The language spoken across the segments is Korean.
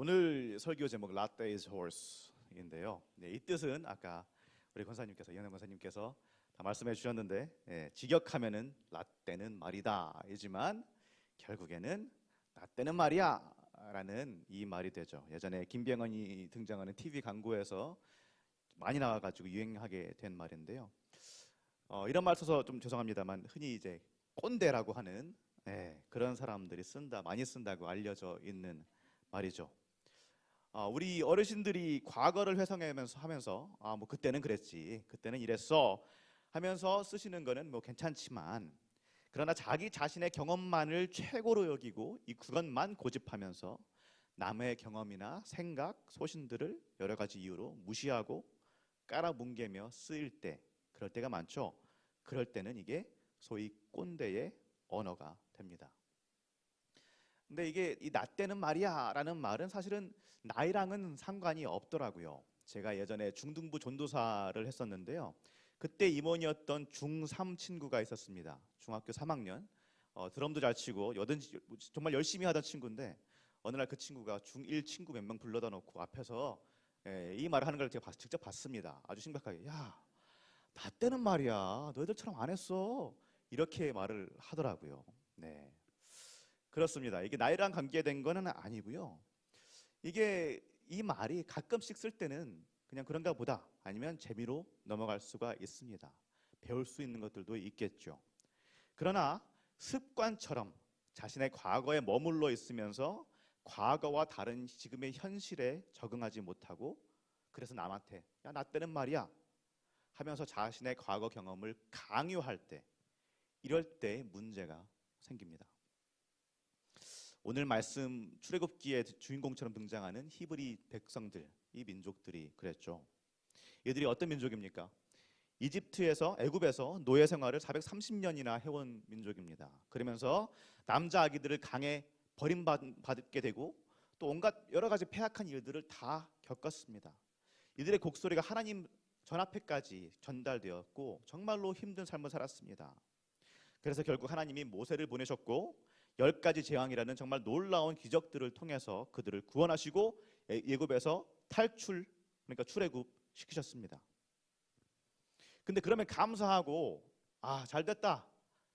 오늘 설교 제목 라떼 is horse인데요. 이 뜻은 아까 우리 권사님께서 이현영 권사님께서 다 말씀해 주셨는데, 직역하면은 라떼는 말이다 이지만 결국에는 라떼는 말이야라는 이 말이 되죠. 예전에 김병헌이 등장하는 TV 광고에서 많이 나와가지고 유행하게 된 말인데요. 이런 말 써서 좀 죄송합니다만 흔히 이제 꼰대라고 하는 그런 사람들이 많이 쓴다고 알려져 있는 말이죠. 우리 어르신들이 과거를 회상하면서 뭐 그때는 그랬지, 그때는 이랬어 하면서 쓰시는 거는 뭐 괜찮지만, 그러나 자기 자신의 경험만을 최고로 여기고 그것만 고집하면서 남의 경험이나 생각, 소신들을 여러 가지 이유로 무시하고 깔아뭉개며 쓰일 때, 그럴 때가 많죠. 그럴 때는 이게 소위 꼰대의 언어가 됩니다. 근데 이게 이 나 때는 말이야 라는 말은 사실은 나이랑은 상관이 없더라고요. 제가 예전에 중등부 전도사를 했었는데요. 그때 임원이었던 중3 친구가 있었습니다. 중학교 3학년. 드럼도 잘 치고 정말 열심히 하던 친구인데, 어느 날 그 친구가 중1 친구 몇 명 불러다 놓고 앞에서 이 말을 하는 걸 제가 직접 봤습니다. 아주 심각하게, 야, 나 때는 말이야 너희들처럼 안 했어, 이렇게 말을 하더라고요. 네, 그렇습니다. 이게 나이랑 관계된 거는 아니고요. 이게 이 말이 가끔씩 쓸 때는 그냥 그런가 보다, 아니면 재미로 넘어갈 수가 있습니다. 배울 수 있는 것들도 있겠죠. 그러나 습관처럼 자신의 과거에 머물러 있으면서 과거와 다른 지금의 현실에 적응하지 못하고, 그래서 남한테 야, 나 때는 말이야 하면서 자신의 과거 경험을 강요할 때, 이럴 때 문제가 생깁니다. 오늘 말씀 출애굽기의 주인공처럼 등장하는 히브리 백성들, 이 민족들이 그랬죠. 이들이 어떤 민족입니까? 애굽에서 노예 생활을 430년이나 해온 민족입니다. 그러면서 남자 아기들을 강에 버림받게 되고 또 온갖 여러 가지 패악한 일들을 다 겪었습니다. 이들의 곡소리가 하나님 전 앞에까지 전달되었고 정말로 힘든 삶을 살았습니다. 그래서 결국 하나님이 모세를 보내셨고 10가지 재앙이라는 정말 놀라운 기적들을 통해서 그들을 구원하시고 애굽에서 그러니까 출애굽 시키셨습니다. 근데 그러면 감사하고 잘됐다,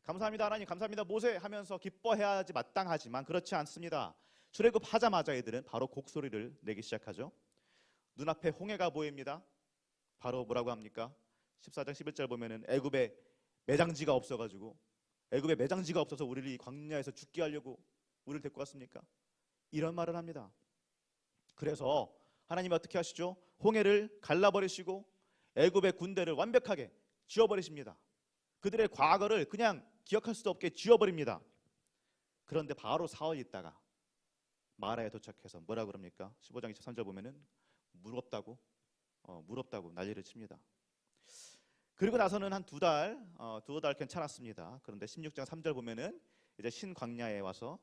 감사합니다 하나님, 감사합니다 모세 하면서 기뻐해야지 마땅하지만 그렇지 않습니다. 출애굽 하자마자 애들은 바로 곡소리를 내기 시작하죠. 눈앞에 홍해가 보입니다. 바로 뭐라고 합니까? 14장 11절 보면은 애굽에 매장지가 없어서 우리를 이 광야에서 죽게 하려고 우리를 데리고 왔습니까? 이런 말을 합니다. 그래서 하나님이 어떻게 하시죠? 홍해를 갈라버리시고 애굽의 군대를 완벽하게 지워버리십니다. 그들의 과거를 그냥 기억할 수도 없게 지워버립니다. 그런데 바로 사흘 있다가 마라에 도착해서 뭐라 그럽니까? 15장 23절 보면은 무럽다고 난리를 칩니다. 그리고 나서는 한 두어 달 괜찮았습니다. 그런데 16장 3절 보면은 이제 신광야에 와서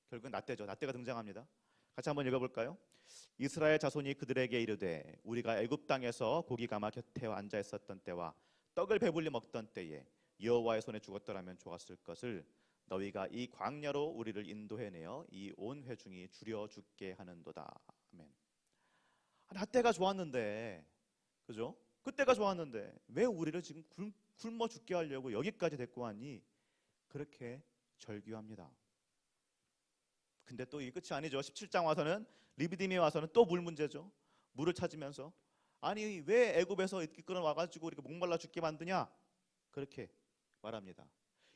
결국은 나떼가 등장합니다. 같이 한번 읽어볼까요? 이스라엘 자손이 그들에게 이르되 우리가 애굽 땅에서 고기 가마 곁에 앉아 있었던 때와 떡을 배불리 먹던 때에 여호와의 손에 죽었더라면 좋았을 것을 너희가 이 광야로 우리를 인도해내어 이 온 회중이 줄여 죽게 하는도다. 아멘. 나때가 좋았는데, 그죠? 그때가 좋았는데 왜 우리를 지금 굶어 죽게 하려고 여기까지 데리고 왔니? 그렇게 절규합니다. 근데 또 이 끝이 아니죠. 17장 와서는 리비딤에 와서는 또 물 문제죠. 물을 찾으면서 아니 왜 애굽에서 이렇게 끌어와가지고 이렇게 목말라 죽게 만드냐? 그렇게 말합니다.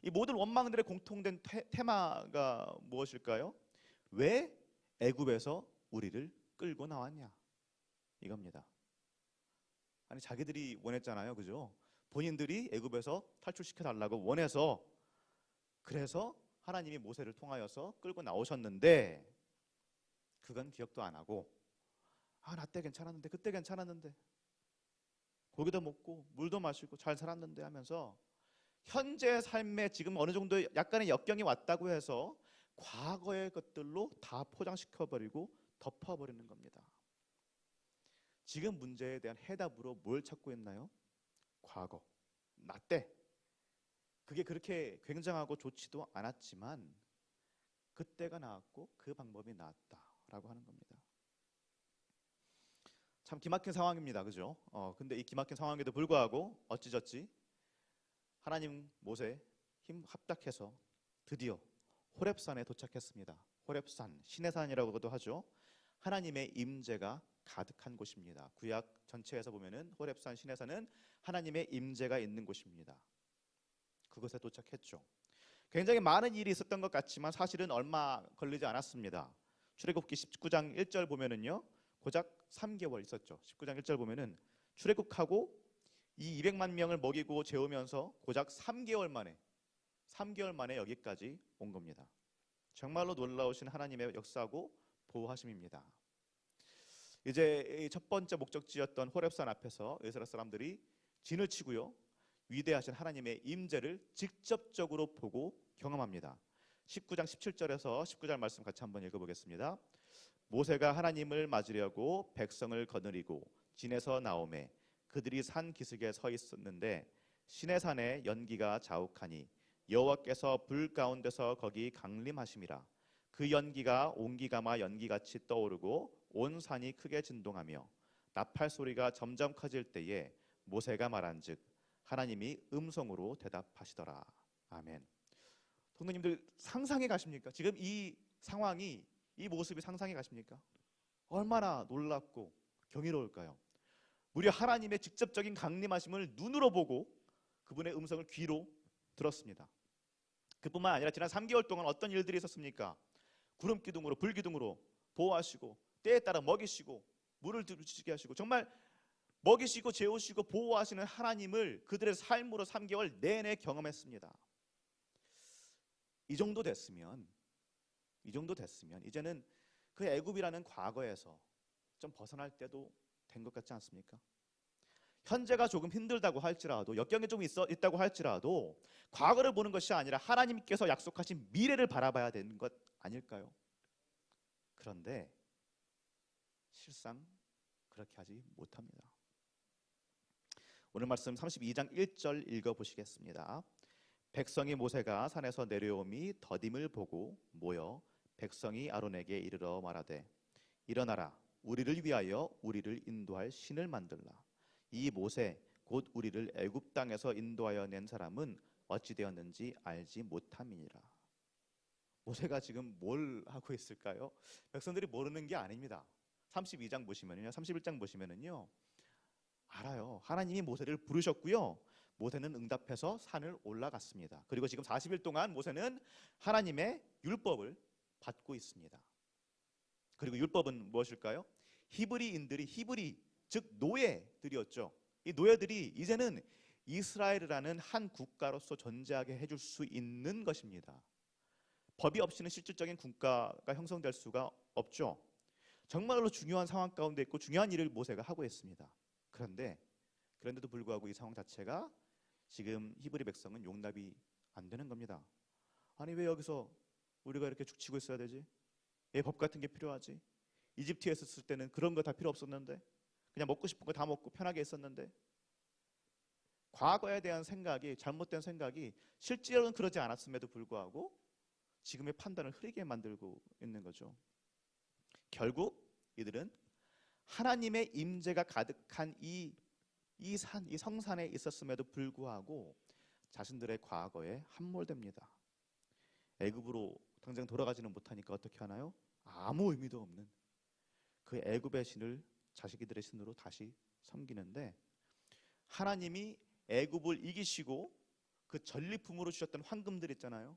이 모든 원망들의 공통된 테마가 무엇일까요? 왜 애굽에서 우리를 끌고 나왔냐? 이겁니다. 아니 자기들이 원했잖아요, 그죠? 본인들이 애굽에서 탈출시켜 달라고 원해서, 그래서 하나님이 모세를 통하여서 끌고 나오셨는데 그건 기억도 안 하고 나 때 괜찮았는데, 그때 괜찮았는데, 고기도 먹고 물도 마시고 잘 살았는데 하면서 현재 삶에 지금 어느 정도 약간의 역경이 왔다고 해서 과거의 것들로 다 포장시켜버리고 덮어버리는 겁니다. 지금 문제에 대한 해답으로 뭘 찾고 있나요? 과거, 나 때. 그게 그렇게 굉장하고 좋지도 않았지만 그때가 나았고 그 방법이 나았다라고 하는 겁니다. 참 기막힌 상황입니다. 그죠? 근데 이 기막힌 상황에도 불구하고 어찌저찌 하나님 모세 힘 합작해서 드디어 호렙산에 도착했습니다. 호렙산, 신의 산이라고도 하죠. 하나님의 임재가 가득한 곳입니다. 구약 전체에서 보면은 호렙산, 신의 산은 하나님의 임재가 있는 곳입니다. 그곳에 도착했죠. 굉장히 많은 일이 있었던 것 같지만 사실은 얼마 걸리지 않았습니다. 출애굽기 19장 1절 보면은요, 고작 3개월 있었죠. 19장 1절 보면은 출애굽하고 이 200만 명을 먹이고 재우면서 고작 3개월 만에 여기까지 온 겁니다. 정말로 놀라우신 하나님의 역사고 보호하심입니다. 이제 첫 번째 목적지였던 호렙산 앞에서 이스라엘 사람들이 진을 치고요, 위대하신 하나님의 임재를 직접적으로 보고 경험합니다. 19장 17절에서 19절 말씀 같이 한번 읽어보겠습니다. 모세가 하나님을 맞으려고 백성을 거느리고 진에서 나오매 그들이 산 기슭에 서 있었는데 시내 산에 연기가 자욱하니 여호와께서 불 가운데서 거기 강림하심이라. 그 연기가 온기가마 연기같이 떠오르고 온 산이 크게 진동하며 나팔 소리가 점점 커질 때에 모세가 말한즉 하나님이 음성으로 대답하시더라. 아멘. 성도님들 상상해 가십니까? 지금 이 상황이, 이 모습이 상상해 가십니까? 얼마나 놀랍고 경이로울까요? 무려 하나님의 직접적인 강림하심을 눈으로 보고 그분의 음성을 귀로 들었습니다. 그뿐만 아니라 지난 3개월 동안 어떤 일들이 있었습니까? 구름 기둥으로, 불 기둥으로 보호하시고 때에 따라 먹이시고 물을 주시게 하시고 정말 먹이시고 재우시고 보호하시는 하나님을 그들의 삶으로 3개월 내내 경험했습니다. 이 정도 됐으면 이제는 그 애굽이라는 과거에서 좀 벗어날 때도 된 것 같지 않습니까? 현재가 조금 힘들다고 할지라도, 역경이 좀 있다고 할지라도 과거를 보는 것이 아니라 하나님께서 약속하신 미래를 바라봐야 되는 것 아닐까요? 그런데 실상 그렇게 하지 못합니다. 오늘 말씀 32장 1절 읽어보시겠습니다. 백성이 모세가 산에서 내려오미 더딤을 보고 모여 백성이 아론에게 이르러 말하되 일어나라, 우리를 위하여 우리를 인도할 신을 만들라. 이 모세 곧 우리를 애굽 땅에서 인도하여 낸 사람은 어찌 되었는지 알지 못함이니라. 모세가 지금 뭘 하고 있을까요? 백성들이 모르는 게 아닙니다. 32장 보시면요, 31장 보시면은요, 알아요. 하나님이 모세를 부르셨고요, 모세는 응답해서 산을 올라갔습니다. 그리고 지금 40일 동안 모세는 하나님의 율법을 받고 있습니다. 그리고 율법은 무엇일까요? 히브리 즉 노예들이었죠. 이 노예들이 이제는 이스라엘이라는 한 국가로서 존재하게 해줄 수 있는 것입니다. 법이 없이는 실질적인 국가가 형성될 수가 없죠. 정말로 중요한 상황 가운데 있고 중요한 일을 모세가 하고 있습니다. 그런데도 불구하고 이 상황 자체가 지금 히브리 백성은 용납이 안 되는 겁니다. 아니 왜 여기서 우리가 이렇게 죽치고 있어야 되지? 왜 법 같은 게 필요하지? 이집트에 있었을 때는 그런 거 다 필요 없었는데, 그냥 먹고 싶은 거 다 먹고 편하게 있었는데, 과거에 대한 생각이, 잘못된 생각이 실제로는 그러지 않았음에도 불구하고 지금의 판단을 흐리게 만들고 있는 거죠. 결국 이들은 하나님의 임재가 가득한 이 성산에 있었음에도 불구하고 자신들의 과거에 함몰됩니다. 애굽으로 당장 돌아가지는 못하니까 어떻게 하나요? 아무 의미도 없는 그 애굽의 신을 자기들의 신으로 다시 섬기는데, 하나님이 애굽을 이기시고 그 전리품으로 주셨던 황금들 있잖아요.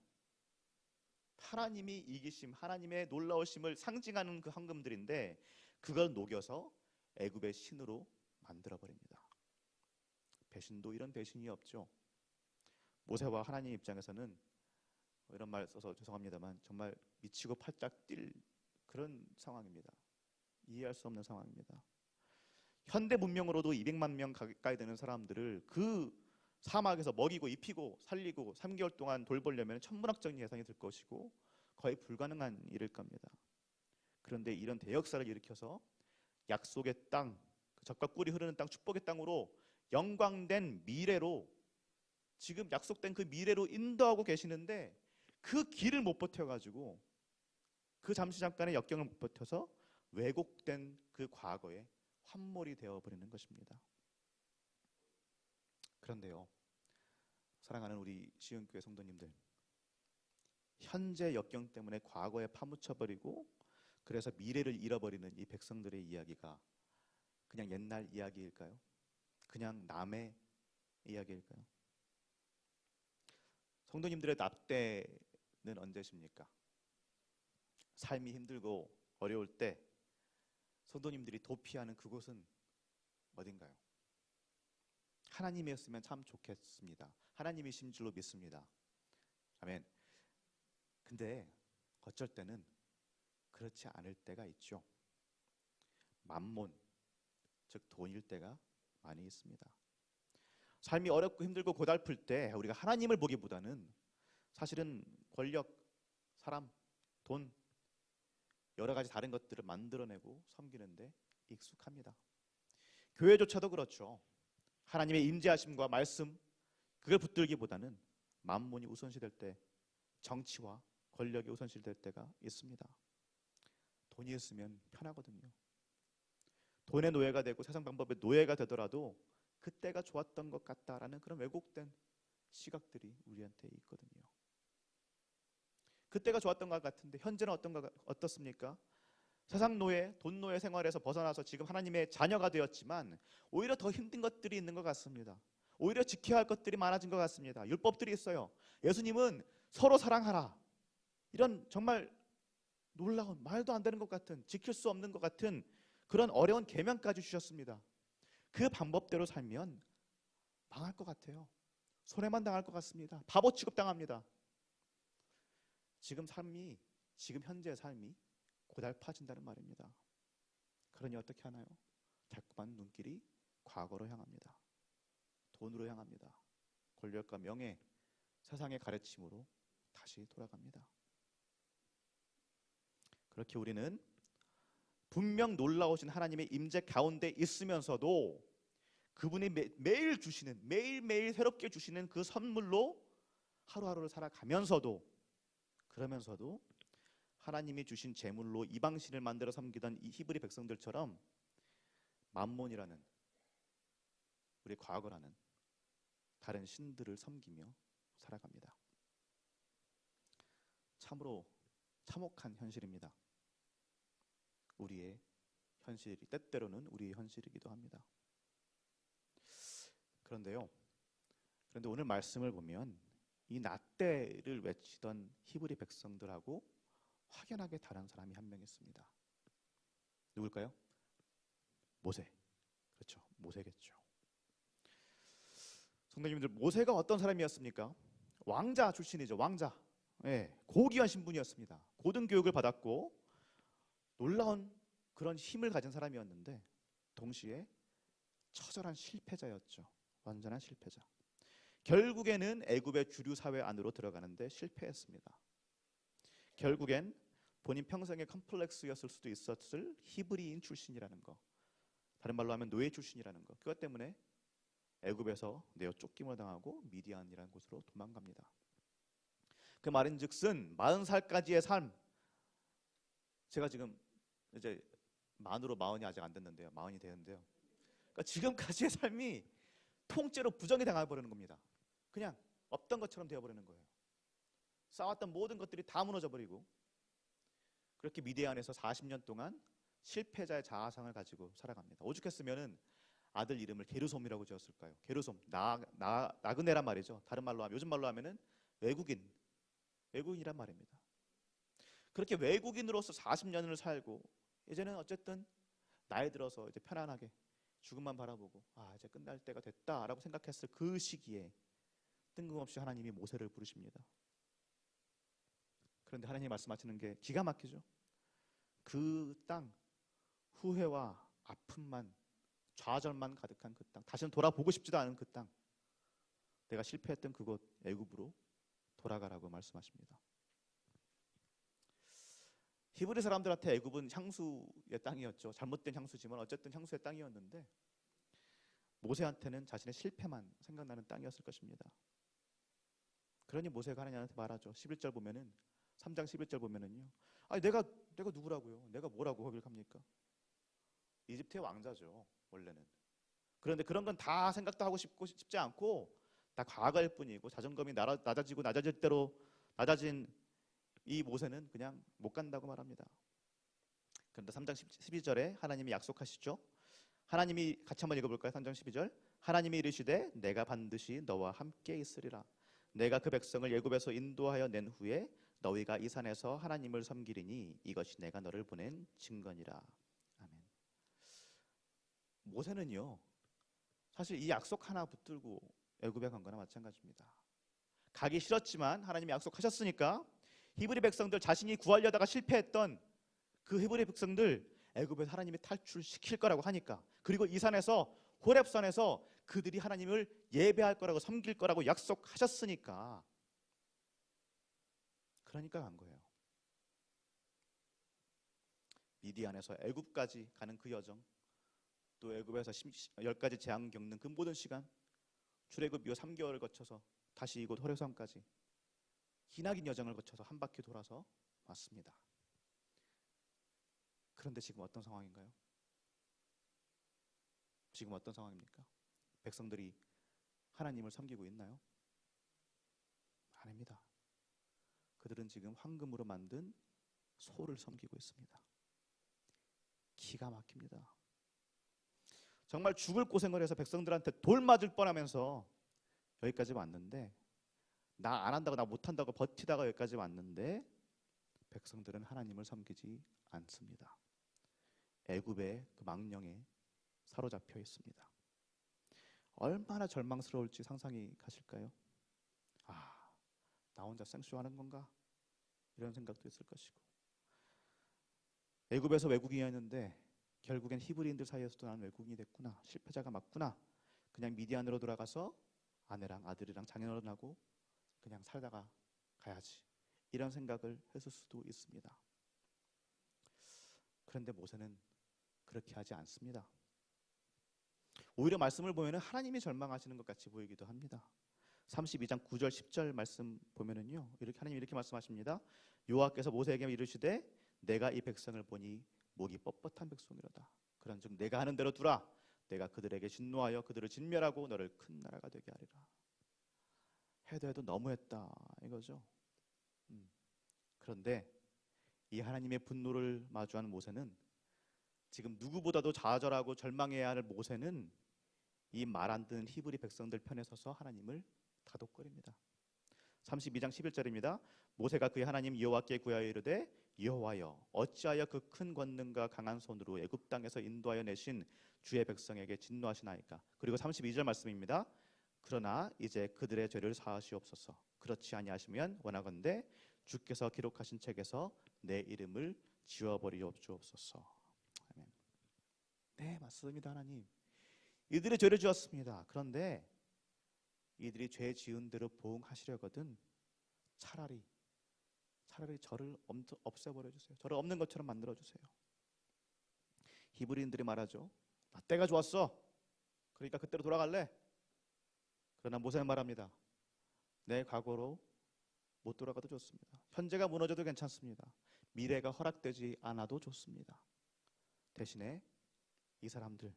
하나님이 이기심, 하나님의 놀라우심을 상징하는 그 황금들인데 그걸 녹여서 애굽의 신으로 만들어버립니다. 배신도 이런 배신이 없죠. 모세와 하나님 입장에서는 이런 말 써서 죄송합니다만 정말 미치고 팔짝 뛸 그런 상황입니다. 이해할 수 없는 상황입니다. 현대 문명으로도 200만 명 가까이 되는 사람들을 그 사막에서 먹이고 입히고 살리고 3개월 동안 돌보려면 천문학적인 예상이 들 것이고 거의 불가능한 일일 겁니다. 그런데 이런 대역사를 일으켜서 약속의 땅, 젖과 꿀이 흐르는 땅, 축복의 땅으로 영광된 미래로, 지금 약속된 그 미래로 인도하고 계시는데 그 길을 못 버텨가지고 그 잠시 잠깐의 역경을 못 버텨서 왜곡된 그 과거에 환몰이 되어버리는 것입니다. 그런데요, 사랑하는 우리 시온교회 성도님들, 현재 역경 때문에 과거에 파묻혀버리고 그래서 미래를 잃어버리는 이 백성들의 이야기가 그냥 옛날 이야기일까요? 그냥 남의 이야기일까요? 성도님들의 납대는 언제십니까? 삶이 힘들고 어려울 때 성도님들이 도피하는 그곳은 어딘가요? 하나님이었으면 참 좋겠습니다. 하나님이신 줄로 믿습니다. 아멘. 근데 어쩔 때는 그렇지 않을 때가 있죠. 만몬, 즉 돈일 때가 많이 있습니다. 삶이 어렵고 힘들고 고달플 때 우리가 하나님을 보기보다는 사실은 권력, 사람, 돈, 여러 가지 다른 것들을 만들어내고 섬기는데 익숙합니다. 교회조차도 그렇죠. 하나님의 임재하심과 말씀, 그걸 붙들기보다는 만몬이 우선시될 때, 정치와 권력이 우선시될 때가 있습니다. 돈이 있으면 편하거든요. 돈의 노예가 되고 세상 방법의 노예가 되더라도 그때가 좋았던 것 같다라는 그런 왜곡된 시각들이 우리한테 있거든요. 그때가 좋았던 것 같은데 현재는 어떻습니까? 세상 노예, 돈 노예 생활에서 벗어나서 지금 하나님의 자녀가 되었지만 오히려 더 힘든 것들이 있는 것 같습니다. 오히려 지켜야 할 것들이 많아진 것 같습니다. 율법들이 있어요. 예수님은 서로 사랑하라, 이런 정말 놀라운, 말도 안 되는 것 같은, 지킬 수 없는 것 같은 그런 어려운 계명까지 주셨습니다. 그 방법대로 살면 망할 것 같아요. 손해만 당할 것 같습니다. 바보 취급당합니다. 지금 현재의 삶이 고달파진다는 말입니다. 그러니 어떻게 하나요? 자꾸만 눈길이 과거로 향합니다. 돈으로 향합니다. 권력과 명예, 세상의 가르침으로 다시 돌아갑니다. 그렇게 우리는 분명 놀라우신 하나님의 임재 가운데 있으면서도 그분이 매일 주시는, 매일매일 새롭게 주시는 그 선물로 하루하루를 살아가면서도, 그러면서도 하나님이 주신 재물로 이방신을 만들어 섬기던 이 히브리 백성들처럼 만몬이라는, 우리 과거라는 다른 신들을 섬기며 살아갑니다. 참으로 참혹한 현실입니다. 우리의 현실이, 때때로는 우리의 현실이기도 합니다. 그런데 오늘 말씀을 보면 이 낫대를 외치던 히브리 백성들하고 확연하게 다른 사람이 한 명 있습니다. 누굴까요? 모세. 그렇죠, 모세겠죠. 성도님들, 모세가 어떤 사람이었습니까? 왕자 출신이죠. 왕자. 고귀한 신분이었습니다. 고등교육을 받았고 놀라운 그런 힘을 가진 사람이었는데 동시에 처절한 실패자였죠. 완전한 실패자. 결국에는 애굽의 주류 사회 안으로 들어가는데 실패했습니다. 결국엔 본인 평생의 컴플렉스였을 수도 있었을 히브리인 출신이라는 거, 다른 말로 하면 노예 출신이라는 거, 그것 때문에 애굽에서 내어 쫓김을 당하고 미디안이라는 곳으로 도망갑니다. 그 말인즉슨 40살까지의 삶, 제가 지금 이제 만으로 40이 아직 안 됐는데요, 40이 되는데요, 그러니까 지금까지의 삶이 통째로 부정이 당해버리는 겁니다. 그냥 없던 것처럼 되어버리는 거예요. 쌓았던 모든 것들이 다 무너져버리고, 그렇게 미디안에서 40년 동안 실패자의 자아상을 가지고 살아갑니다. 오죽했으면은 아들 이름을 게르솜이라고 지었을까요? 게르솜, 나그네란 말이죠. 다른 말로 하면, 요즘 말로 하면은 외국인이란 말입니다. 그렇게 외국인으로서 40년을 살고 이제는 어쨌든 나이 들어서 이제 편안하게 죽음만 바라보고 이제 끝날 때가 됐다라고 생각했을 그 시기에 뜬금없이 하나님이 모세를 부르십니다. 그런데 하나님이 말씀하시는 게 기가 막히죠. 그 땅, 후회와 아픔만, 좌절만 가득한 그 땅, 다시는 돌아보고 싶지도 않은 그 땅, 내가 실패했던 그곳 애굽으로 돌아가라고 말씀하십니다. 히브리 사람들한테 애굽은 향수의 땅이었죠. 잘못된 향수지만 어쨌든 향수의 땅이었는데 모세한테는 자신의 실패만 생각나는 땅이었을 것입니다. 그러니 모세가 하나님한테 말하죠. 11절 보면은, 3장 11절 보면은요, 아니 내가 누구라고요? 내가 뭐라고 거길 갑니까? 이집트의 왕자죠, 원래는. 그런데 그런 건 다 생각도 하고 싶지 않고 다 과거일 뿐이고 자존감이 낮아지고 낮아질 대로 낮아진 이 모세는 그냥 못 간다고 말합니다. 그런데 3장 12절에 하나님이 약속하시죠. 하나님이 같이 한번 읽어볼까요? 3장 12절. 하나님이 이르시되 내가 반드시 너와 함께 있으리라. 내가 그 백성을 애굽에서 인도하여 낸 후에 너희가 이 산에서 하나님을 섬기리니 이것이 내가 너를 보낸 증거니라. 아멘. 모세는요, 사실 이 약속 하나 붙들고 애굽에 간 거나 마찬가지입니다. 가기 싫었지만 하나님이 약속하셨으니까 히브리 백성들, 자신이 구하려다가 실패했던 그 히브리 백성들 애굽에서 하나님이 탈출시킬 거라고 하니까, 그리고 이 산에서, 호렙산에서 그들이 하나님을 예배할 거라고, 섬길 거라고 약속하셨으니까, 그러니까 간 거예요. 미디안에서 애굽까지 가는 그 여정, 또 애굽에서 10가지 재앙 겪는 그 모든 시간, 출애굽 이후 3개월을 거쳐서 다시 이곳 호렙산까지 기나긴 여정을 거쳐서 한 바퀴 돌아서 왔습니다. 그런데 지금 어떤 상황인가요? 지금 어떤 상황입니까? 백성들이 하나님을 섬기고 있나요? 아닙니다. 그들은 지금 황금으로 만든 소를 섬기고 있습니다. 기가 막힙니다. 정말 죽을 고생을 해서 백성들한테 돌 맞을 뻔하면서 여기까지 왔는데, 나 안 한다고, 나 못한다고 버티다가 여기까지 왔는데 백성들은 하나님을 섬기지 않습니다. 애굽의 그 망령에 사로잡혀 있습니다. 얼마나 절망스러울지 상상이 가실까요? 아, 나 혼자 생쇼하는 건가? 이런 생각도 있을 것이고, 애굽에서 외국인이었는데 결국엔 히브리인들 사이에서도 나는 외국인이 됐구나, 실패자가 맞구나, 그냥 미디안으로 돌아가서 아내랑 아들이랑 장인어른하고 그냥 살다가 가야지, 이런 생각을 했을 수도 있습니다. 그런데 모세는 그렇게 하지 않습니다. 오히려 말씀을 보면 하나님이 절망하시는 것 같이 보이기도 합니다. 32장 9절 10절 말씀 보면은요, 이렇게 하나님이 이렇게 말씀하십니다. 여호와께서 모세에게 이르시되 내가 이 백성을 보니 목이 뻣뻣한 백성이로다. 그런즉 내가 하는 대로 두라. 내가 그들에게 진노하여 그들을 진멸하고 너를 큰 나라가 되게 하리라. 해도 너무했다 이거죠. 그런데 이 하나님의 분노를 마주하는 모세는, 지금 누구보다도 좌절하고 절망해야 할 모세는 이 말 안 듣는 히브리 백성들 편에 서서 하나님을 다독거립니다. 32장 11절입니다. 모세가 그의 하나님 여호와께 구하여 이르되 여호와여 어찌하여 그 큰 권능과 강한 손으로 애굽 땅에서 인도하여 내신 주의 백성에게 진노하시나이까. 그리고 32절 말씀입니다. 그러나 이제 그들의 죄를 사하시옵소서. 그렇지 아니하시면 원하건대 주께서 기록하신 책에서 내 이름을 지워버리옵소서. 아멘. 네, 맞습니다. 하나님, 이들의 죄를 지었습니다. 그런데 이들이 죄 지은 대로 보응하시려거든 차라리 저를 없애버려 주세요. 저를 없는 것처럼 만들어 주세요. 히브리인들이 말하죠. 나 때가 좋았어. 그러니까 그때로 돌아갈래. 그러나 모세는 말합니다. 내 과거로 못 돌아가도 좋습니다. 현재가 무너져도 괜찮습니다. 미래가 허락되지 않아도 좋습니다. 대신에 이 사람들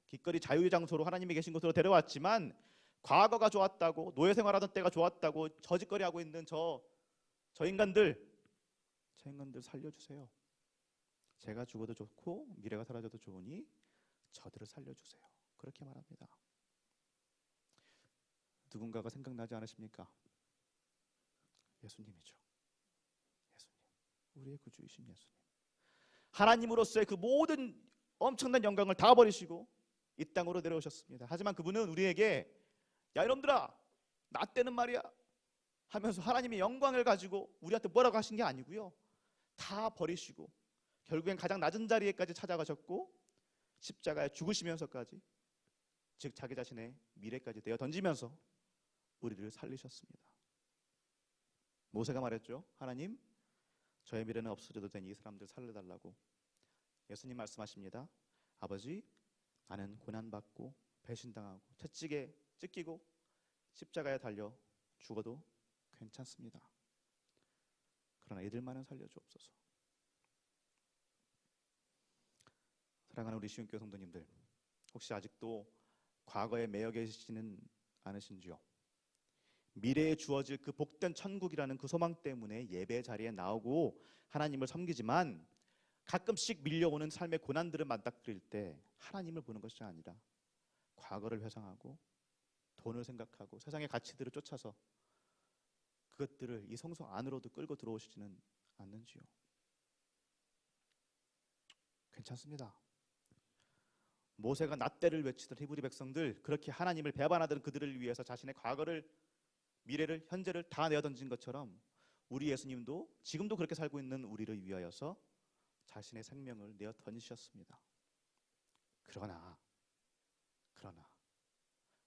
기꺼이 자유의 장소로 하나님이 계신 곳으로 데려왔지만, 과거가 좋았다고, 노예 생활하던 때가 좋았다고 저짓거리하고 있는 저 인간들 살려주세요. 제가 죽어도 좋고 미래가 사라져도 좋으니 저들을 살려주세요. 그렇게 말합니다. 누군가가 생각나지 않으십니까? 예수님이죠. 예수님, 우리의 구주이신 예수님. 하나님으로서의 그 모든 엄청난 영광을 다 버리시고 이 땅으로 내려오셨습니다. 하지만 그분은 우리에게 야 이놈들아 나 때는 말이야 하면서 하나님의 영광을 가지고 우리한테 뭐라고 하신 게 아니고요, 다 버리시고 결국엔 가장 낮은 자리에까지 찾아가셨고 십자가에 죽으시면서까지, 즉 자기 자신의 미래까지 내어 던지면서 우리를 살리셨습니다. 모세가 말했죠. 하나님, 저의 미래는 없어져도 되니 이 사람들 살려달라고. 예수님 말씀하십니다. 아버지, 나는 고난받고 배신당하고 채찍에 찢기고 십자가에 달려 죽어도 괜찮습니다. 그러나 이들만은 살려주옵소서. 사랑하는 우리 시온교회 성도님들, 혹시 아직도 과거에 매여 계시지는 않으신지요? 미래에 주어질 그 복된 천국이라는 그 소망 때문에 예배 자리에 나오고 하나님을 섬기지만 가끔씩 밀려오는 삶의 고난들을 맞닥뜨릴 때 하나님을 보는 것이 아니라 과거를 회상하고 돈을 생각하고 세상의 가치들을 쫓아서 그것들을 이 성소 안으로도 끌고 들어오시지는 않는지요? 괜찮습니다. 모세가 낫대를 외치던 히브리 백성들, 그렇게 하나님을 배반하던 그들을 위해서 자신의 과거를, 미래를, 현재를 다 내어던진 것처럼 우리 예수님도 지금도 그렇게 살고 있는 우리를 위하여서 자신의 생명을 내어 던지셨습니다. 그러나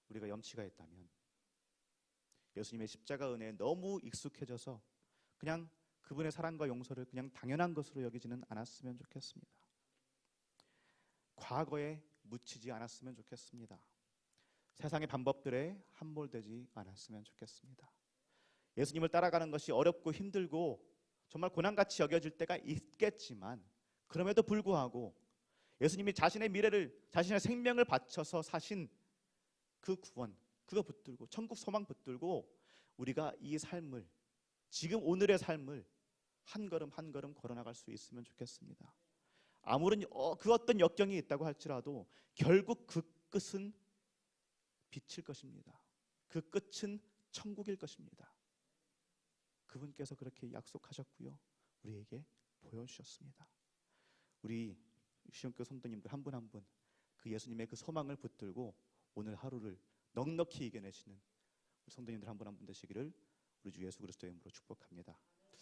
우리가 염치가 있다면 예수님의 십자가 은혜에 너무 익숙해져서 그냥 그분의 사랑과 용서를 그냥 당연한 것으로 여기지는 않았으면 좋겠습니다. 과거에 묻히지 않았으면 좋겠습니다. 세상의 방법들에 함몰되지 않았으면 좋겠습니다. 예수님을 따라가는 것이 어렵고 힘들고 정말 고난같이 여겨질 때가 있겠지만 그럼에도 불구하고 예수님이 자신의 미래를, 자신의 생명을 바쳐서 사신 그 구원, 그거 붙들고 천국 소망 붙들고 우리가 이 삶을, 지금 오늘의 삶을 한 걸음 한 걸음 걸어나갈 수 있으면 좋겠습니다. 아무런 그 어떤 역경이 있다고 할지라도 결국 그 끝은 빛일 것입니다. 그 끝은 천국일 것입니다. 그분께서 그렇게 약속하셨고요, 우리에게 보여주셨습니다. 우리 시온교회 성도님들 한 분 한 분 그 예수님의 그 소망을 붙들고 오늘 하루를 넉넉히 이겨내시는 우리 성도님들 한 분 한 분 되시기를 우리 주 예수 그리스도의 이름으로 축복합니다.